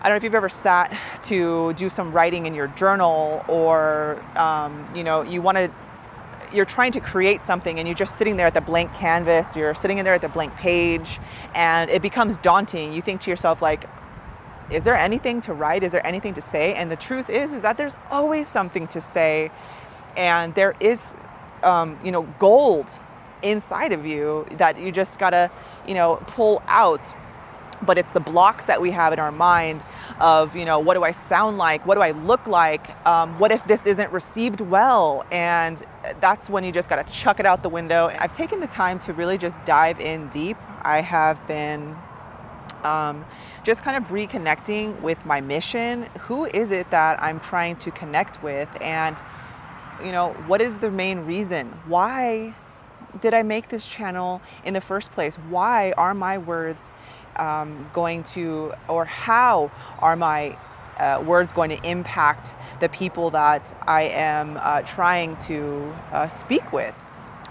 I don't know if you've ever sat to do some writing in your journal, or you're trying to create something and you're just sitting there at the blank canvas, you're sitting in there at the blank page, and it becomes daunting. You think to yourself, like, is there anything to write? Is there anything to say? And the truth is that there's always something to say, and there is gold inside of you that you just gotta pull out. But it's the blocks that we have in our mind of, what do I sound like? What do I look like? What if this isn't received well? And that's when you just got to chuck it out the window. I've taken the time to really just dive in deep. I have been just kind of reconnecting with my mission. Who is it that I'm trying to connect with? And, what is the main reason? Why did I make this channel in the first place? Why are my words or how are my words going to impact the people that I am trying to speak with?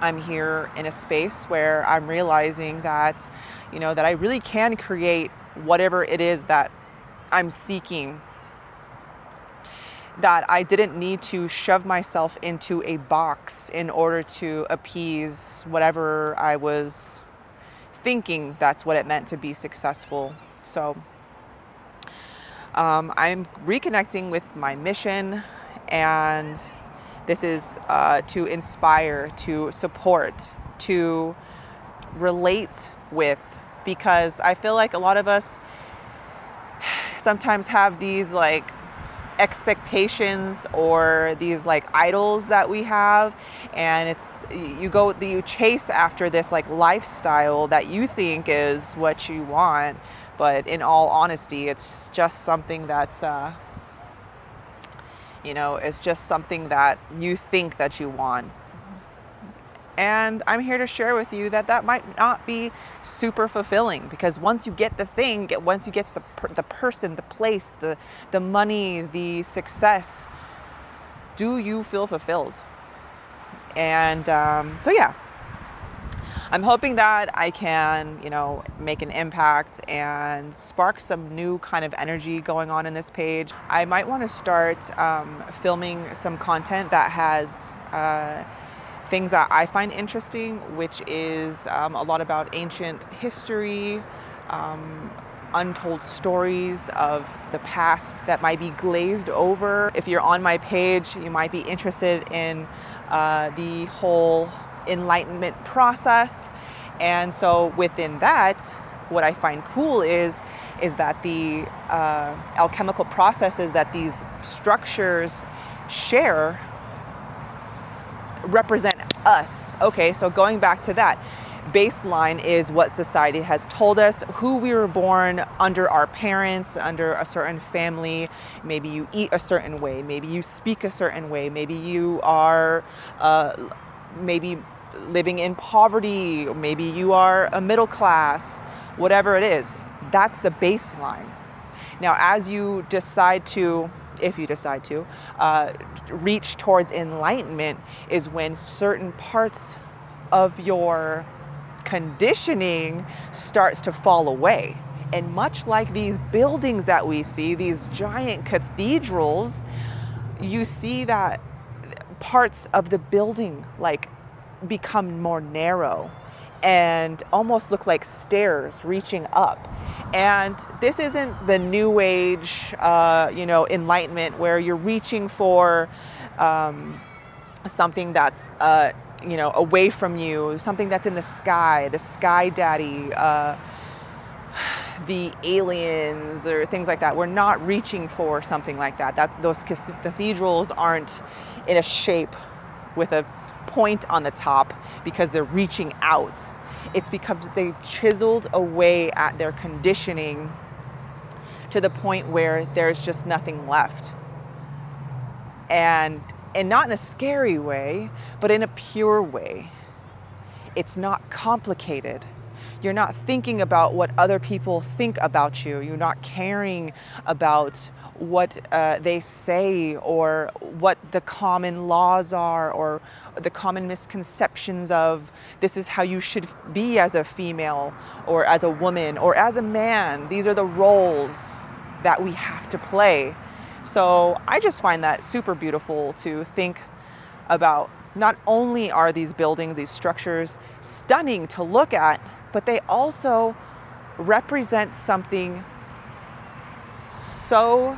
I'm here in a space where I'm realizing that, that I really can create whatever it is that I'm seeking, that I didn't need to shove myself into a box in order to appease whatever I was thinking that's what it meant to be successful. So I'm reconnecting with my mission, and this is to inspire, to support, to relate with, because I feel like a lot of us sometimes have these expectations or these idols that we have, and you chase after this lifestyle that you think is what you want, but in all honesty it's just something that's it's just something that you think that you want. And I'm here to share with you that might not be super fulfilling, because once you get the thing, once you get the person, the place, the money, the success, do you feel fulfilled? And so yeah, I'm hoping that I can, make an impact and spark some new kind of energy going on in this page. I might want to start filming some content that has things that I find interesting, which is a lot about ancient history, untold stories of the past that might be glazed over. If you're on my page, you might be interested in the whole enlightenment process. And so within that, what I find cool is that the alchemical processes that these structures share represent us. Okay, so going back to that, baseline is what society has told us, who we were born under, our parents, under a certain family. Maybe you eat a certain way, maybe you speak a certain way, maybe you are maybe living in poverty, maybe you are a middle class, whatever it is, that's the baseline. Now, as you decide to, if you decide to, reach towards enlightenment, is when certain parts of your conditioning starts to fall away. And much like these buildings that we see, these giant cathedrals, you see that parts of the building become more narrow and almost look like stairs reaching up. And this isn't the new age, enlightenment where you're reaching for something that's, away from you, something that's in the sky daddy, the aliens or things like that. We're not reaching for something like that. Those cathedrals aren't in a shape with a point on the top because they're reaching out. It's because they've chiseled away at their conditioning to the point where there's just nothing left. And not in a scary way, but in a pure way. It's not complicated. You're not thinking about what other people think about you. You're not caring about what they say, or what the common laws are, or the common misconceptions of this is how you should be as a female, or as a woman, or as a man. These are the roles. that we have to play. So I just find that super beautiful to think about. Not only are these buildings, these structures stunning to look at, but they also represent something so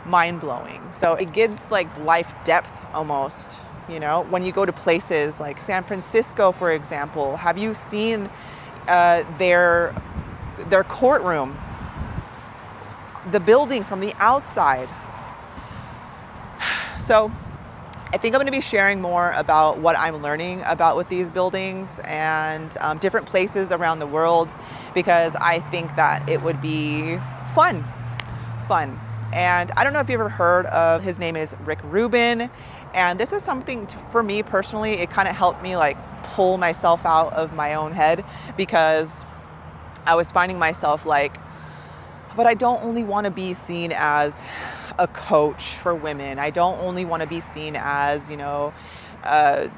mind-blowing. So it gives like life depth almost, you know, when you go to places like San Francisco, for example. Have you seen their courtroom, the building from the outside? So I think I'm going to be sharing more about what I'm learning about with these buildings and different places around the world, because I think that it would be fun. And I don't know if you've ever heard of, his name is Rick Rubin. And this is something for me personally, it kind of helped me like pull myself out of my own head, because I was finding myself like, but I don't only want to be seen as a coach for women. I don't only want to be seen as, you know, an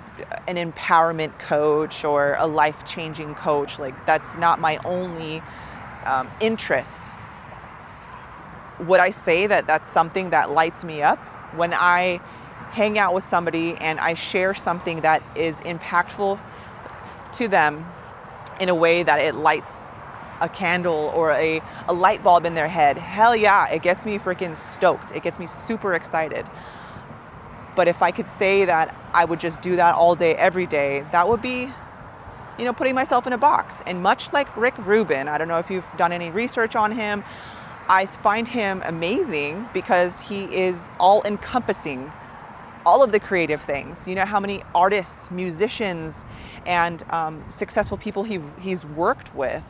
empowerment coach or a life-changing coach. Like, that's not my only interest. Would I say that that's something that lights me up? When I hang out with somebody and I share something that is impactful to them in a way that it lights a candle or a light bulb in their head, hell yeah, it gets me freaking stoked. It gets me super excited. But if I could say that I would just do that all day, every day, that would be, you know, putting myself in a box. And much like Rick Rubin, I don't know if you've done any research on him, I find him amazing because he is all encompassing all of the creative things. You know how many artists, musicians, and successful people he's worked with.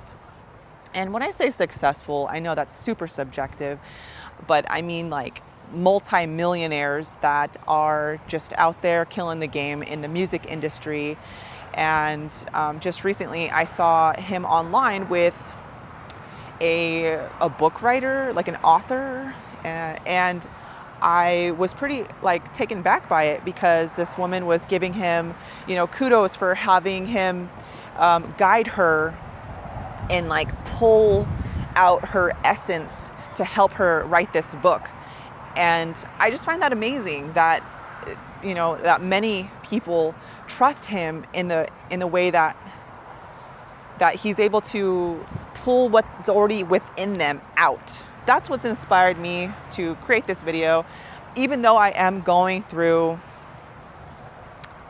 And when I say successful, I know that's super subjective, but I mean like multi-millionaires that are just out there killing the game in the music industry. And just recently I saw him online with a book writer, like an author, and I was pretty like taken back by it, because this woman was giving him, you know, kudos for having him guide her and like pull out her essence to help her write this book. And I just find that amazing that, you know, that many people trust him in the way that he's able to pull what's already within them out. That's what's inspired me to create this video, even though I am going through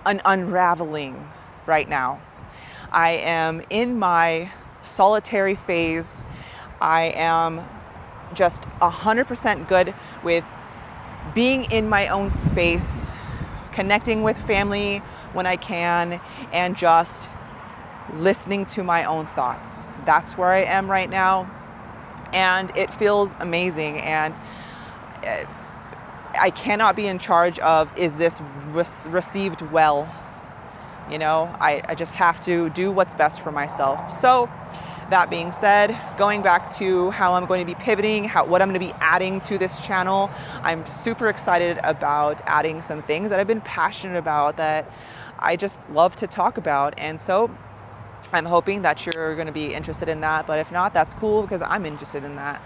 an unraveling right now. I am in my solitary phase. I am just 100% good with being in my own space, connecting with family when I can, and just listening to my own thoughts. That's where I am right now, and it feels amazing. And I cannot be in charge of, is this received well? You know, I just have to do what's best for myself. So that being said, going back to how I'm going to be pivoting, what I'm going to be adding to this channel, I'm super excited about adding some things that I've been passionate about, that I just love to talk about. And so I'm hoping that you're going to be interested in that. But if not, that's cool, because I'm interested in that.